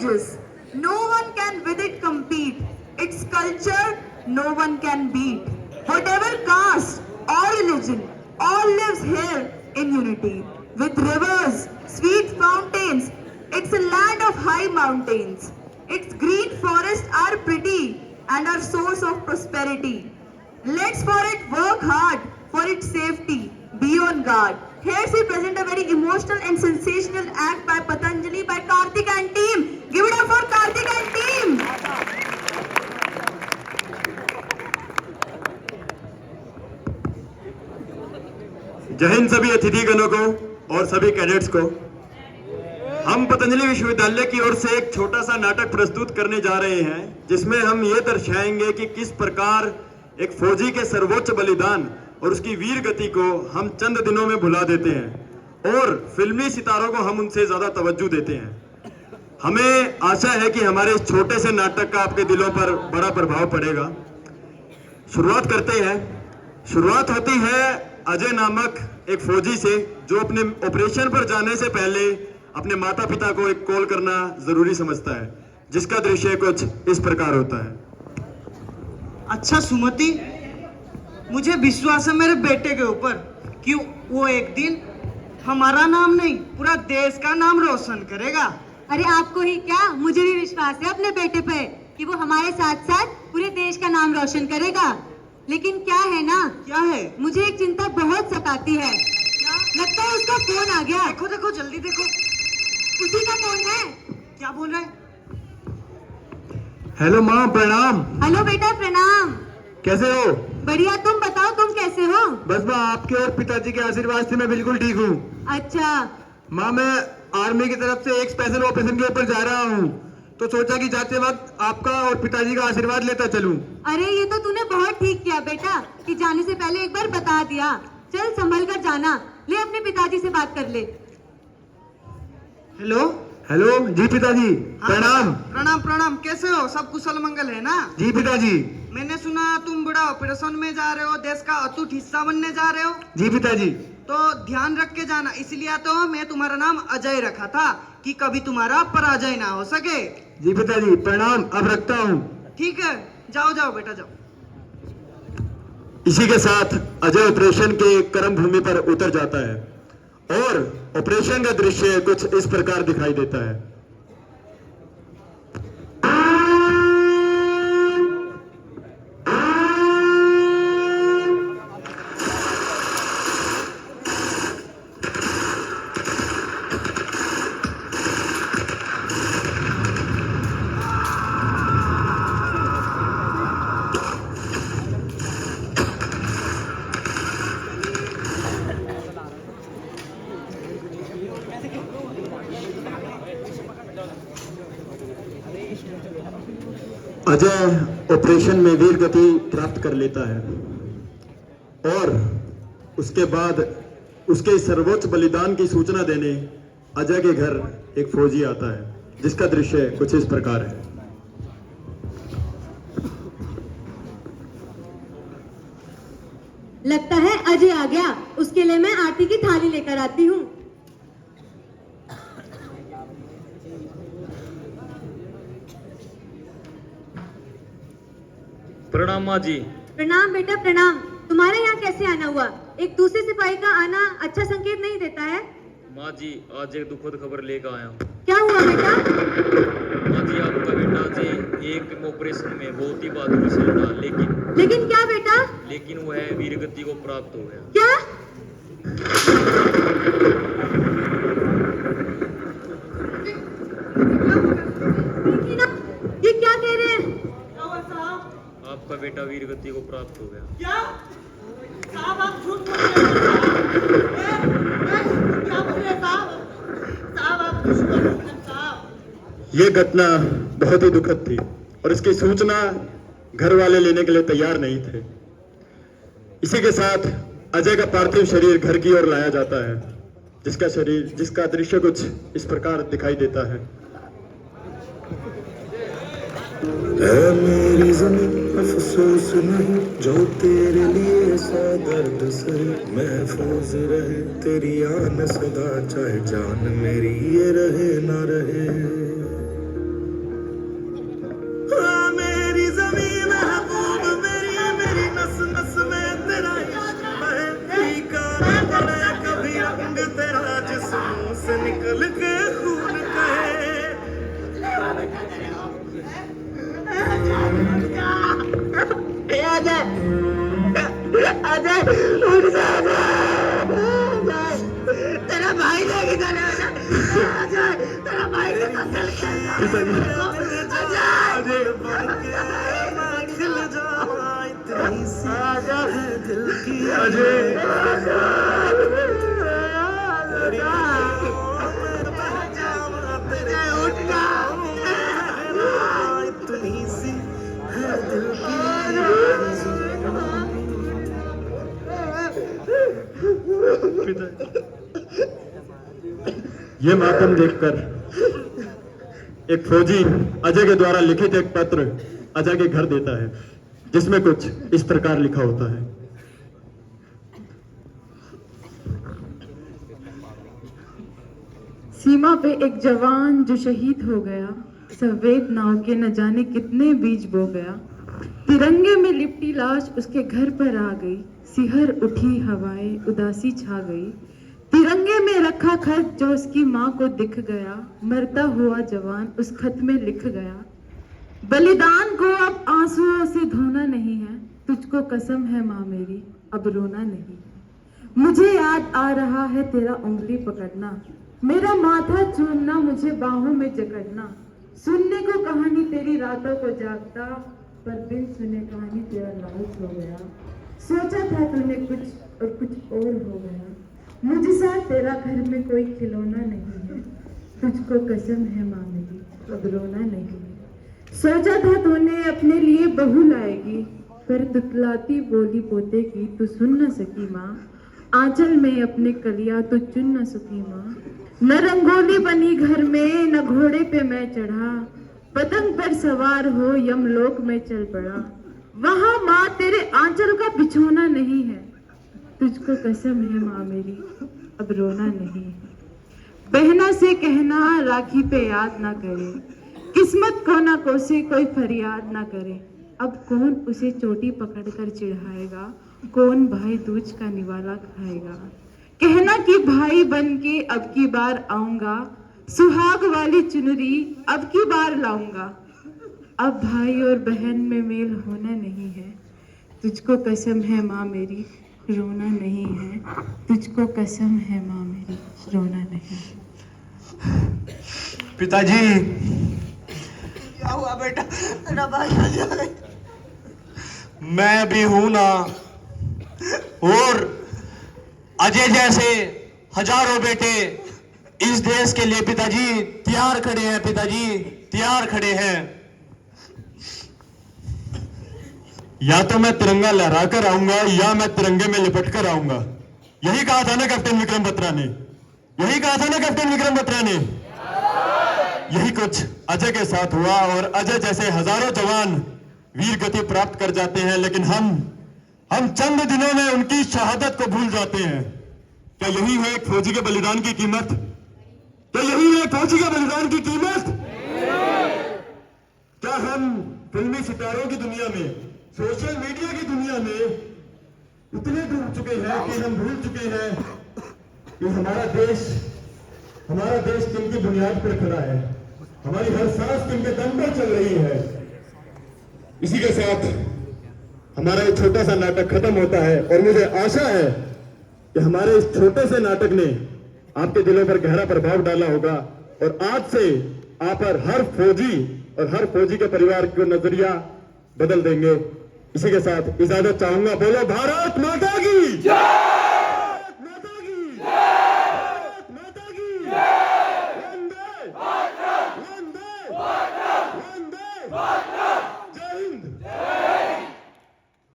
ages. No one can with it compete. Its culture, no one can beat. Whatever caste or religion, all lives here in unity. With rivers, sweet fountains, it's a land of high mountains. Its green forests are pretty and are source of prosperity. Let's for it work hard for its safety. Be on guard. Here we present a very emotional and sensational act by Patanjali by Karthik and team. Give it up for Karthik and team. जय हिंद सभी अतिथिगणों को और सभी cadets को। हम पतंजलि विश्वविद्यालय की ओर से एक छोटा सा नाटक प्रस्तुत करने जा रहे हैं जिसमें हम ये दर्शाएंगे कि किस प्रकार एक फौजी के सर्वोच्च बलिदान और उसकी वीर गति को हम चंद दिनों में भुला देते हैं और फिल्मी सितारों को हम उनसे ज्यादा तवज्जो देते हैं। हमें आशा है कि हमारे इस छोटे से नाटक का आपके दिलों पर बड़ा प्रभाव पड़ेगा। शुरुआत करते हैं। शुरुआत होती है अजय नामक एक फौजी से जो अपने ऑपरेशन पर जाने से पहले अपने माता पिता को एक कॉल करना जरूरी समझता है, जिसका दृश्य कुछ इस प्रकार होता है। अच्छा सुमति, मुझे विश्वास है मेरे बेटे के ऊपर कि वो एक दिन हमारा नाम नहीं पूरा देश का नाम रोशन करेगा। अरे आपको ही क्या, मुझे भी विश्वास है अपने बेटे पे कि वो हमारे साथ साथ पूरे देश का नाम रोशन करेगा। लेकिन क्या है ना, क्या है? मुझे एक चिंता बहुत सताती है। क्या? लगता है उसका फोन आ गया। देखो देखो जल्दी देखो। उसी का फोन है। क्या बोल रहा है? हेलो माँ, प्रणाम। हेलो बेटा, प्रणाम। कैसे हो? बढ़िया, तुम बताओ तुम कैसे हो? बस माँ, आपके और पिताजी के आशीर्वाद से मैं बिल्कुल ठीक हूँ। अच्छा माँ, मैं आर्मी की तरफ से एक स्पेशल ऑपरेशन के ऊपर जा रहा हूँ, तो सोचा कि जाते वक्त आपका और पिताजी का आशीर्वाद लेता चलूं। अरे ये तो तूने बहुत ठीक किया बेटा कि जाने से पहले एक बार बता दिया। चल संभल कर जाना। ले अपने पिताजी से बात कर ले। हेलो हेलो जी पिताजी, प्रणाम। प्रणाम प्रणाम। कैसे हो? सब कुशल मंगल है ना? जी पिताजी। मैंने सुना तुम बड़ा ऑपरेशन में जा रहे हो, देश का अटूट हिस्सा बनने जा रहे हो। जी पिताजी। तो ध्यान रख के जाना, इसलिए तो मैं तुम्हारा नाम अजय रखा था कि कभी तुम्हारा पराजय ना हो सके। जी पिताजी, प्रणाम, अब रखता हूँ। ठीक है, जाओ जाओ बेटा जाओ। इसी के साथ अजय ऑपरेशन के कर्म भूमि पर उतर जाता है और ऑपरेशन का दृश्य कुछ इस प्रकार दिखाई देता है। अजय ऑपरेशन में वीर गति प्राप्त कर लेता है और उसके बाद उसके सर्वोच्च बलिदान की सूचना देने अजय के घर एक फौजी आता है, जिसका दृश्य कुछ इस प्रकार है। लगता है अजय आ गया, उसके लिए मैं आरती की थाली लेकर आती हूँ। प्रणाम माँ जी। प्रणाम बेटा प्रणाम। तुम्हारे यहाँ कैसे आना हुआ? एक दूसरे सिपाही का आना अच्छा संकेत नहीं देता है। माँ जी, आज एक दुखद खबर लेकर आया हूँ। क्या हुआ बेटा? माँ जी, आपका बेटा जी एक ऑपरेशन में बहुत ही बहादुरी से लड़ा, लेकिन क्या बेटा? लेकिन वह वीर गति को प्राप्त हो गया। क्या? ये क्या कह रहे हैं? आपका बेटा वीर गति को प्राप्त हो गया। क्या? साहब आप झूठ बोल रहे हैं। क्या बोल रहे हैं साहब? साहब आप झूठ बोल रहे हैं साहब। ये घटना बहुत ही दुखद थी और इसकी सूचना घर वाले लेने के लिए तैयार नहीं थे। इसी के साथ अजय का पार्थिव शरीर घर की ओर लाया जाता है, जिसका दृश्य कुछ इस प्रकार दिखाई देता है। है मेरी ज़मीं अफसोस नहीं जो तेरे लिए सा दर्द सहे, महफूज रहे तेरी आन सदा चाहे जान मेरी ये रहे ना रहे। अजय उठ जा अजय, तेरा भाई लेके चले अजय, तेरा भाई के साथ चल ये मातम देखकर एक फौजी अजय के द्वारा लिखित एक पत्र अजय के घर देता है, जिसमें कुछ इस प्रकार लिखा होता है। सीमा पे एक जवान जो शहीद हो गया, सफेद नाव के न जाने कितने बीज बो गया। तिरंगे में लिपटी लाश उसके घर पर आ गई, सिहर उठी हवाएं उदासी छा गई। तिरंगे में रखा खत जो उसकी माँ को दिख गया, मरता हुआ जवान उस खत में लिख गया। बलिदान को अब आंसुओं से धोना नहीं है, तुझको कसम है माँ मेरी अब रोना नहीं है। मुझे याद आ रहा है तेरा उंगली पकड़ना, मेरा माथा चूमना, मुझे बाहों में जकड़ना। सुनने को कहानी तेरी रातों को जागता, पर बिन सुने कहानी तेरा लालच हो गया। सोचा था तूने कुछ और कुछ और हो गया। मुझे साथ तेरा घर में कोई खिलौना नहीं है, तुझको कसम है माँ मेरी अब रोना नहीं है। सोचा था तूने अपने लिए बहू लाएगी, पर तुतलाती बोली पोते की तू सुन न सकी माँ। आंचल में अपने कलिया तू चुन न सकी माँ। न रंगोली बनी घर में, न घोड़े पे मैं चढ़ा, पतंग पर सवार हो यमलोक में चल पड़ा। वहां माँ तेरे आंचल का बिछोना नहीं है, तुझको कसम है माँ मेरी अब रोना नहीं है। बहना से कहना राखी पे याद ना करे, किस्मत को ना कोसे कोई फरियाद ना करे। अब कौन उसे चोटी पकड़कर चिढ़ाएगा, कौन भाई दूज का निवाला खाएगा। कहना कि भाई बन के अब की बार आऊंगा, सुहाग वाली चुनरी अब की बार लाऊंगा। अब भाई और बहन में मेल होना नहीं है, तुझको कसम है माँ मेरी रोना नहीं है। तुझको कसम है माँ मेरी रोना नहीं है। पिताजी क्या हुआ बेटा, तेरा भाई अजय? मैं भी हूं ना, और अजय जैसे हजारों बेटे इस देश के लिए पिताजी तैयार खड़े हैं, पिताजी तैयार खड़े हैं। या तो मैं तिरंगा लहरा कर आऊंगा या मैं तिरंगे में लिपट कर आऊंगा। यही कहा था ना कैप्टन विक्रम बत्रा ने, यही कहा था ना कैप्टन विक्रम बत्रा ने। यही कुछ अजय के साथ हुआ, और अजय जैसे हजारों जवान वीर गति प्राप्त कर जाते हैं, लेकिन हम चंद दिनों में उनकी शहादत को भूल जाते हैं। क्या यही है एक फौजी के बलिदान की कीमत? क्या यही है एक फौजी के बलिदान की कीमत? क्या हम फिल्मी सितारों की दुनिया में, सोशल मीडिया की दुनिया में इतने डूब चुके हैं कि हम भूल चुके हैं कि हमारा देश किनकी बुनियाद पर खड़ा है, हमारी हर सांस किनके दम पर चल रही है। इसी के साथ हमारा एक छोटा सा नाटक खत्म होता है, और मुझे आशा है कि हमारे इस छोटे से नाटक ने आपके दिलों पर गहरा प्रभाव डाला होगा, और आज से आप पर हर फौजी और हर फौजी के परिवार का नजरिया बदल देंगे। इसी के साथ इजाजत चाहूंगा। बोलो भारत माता की जय।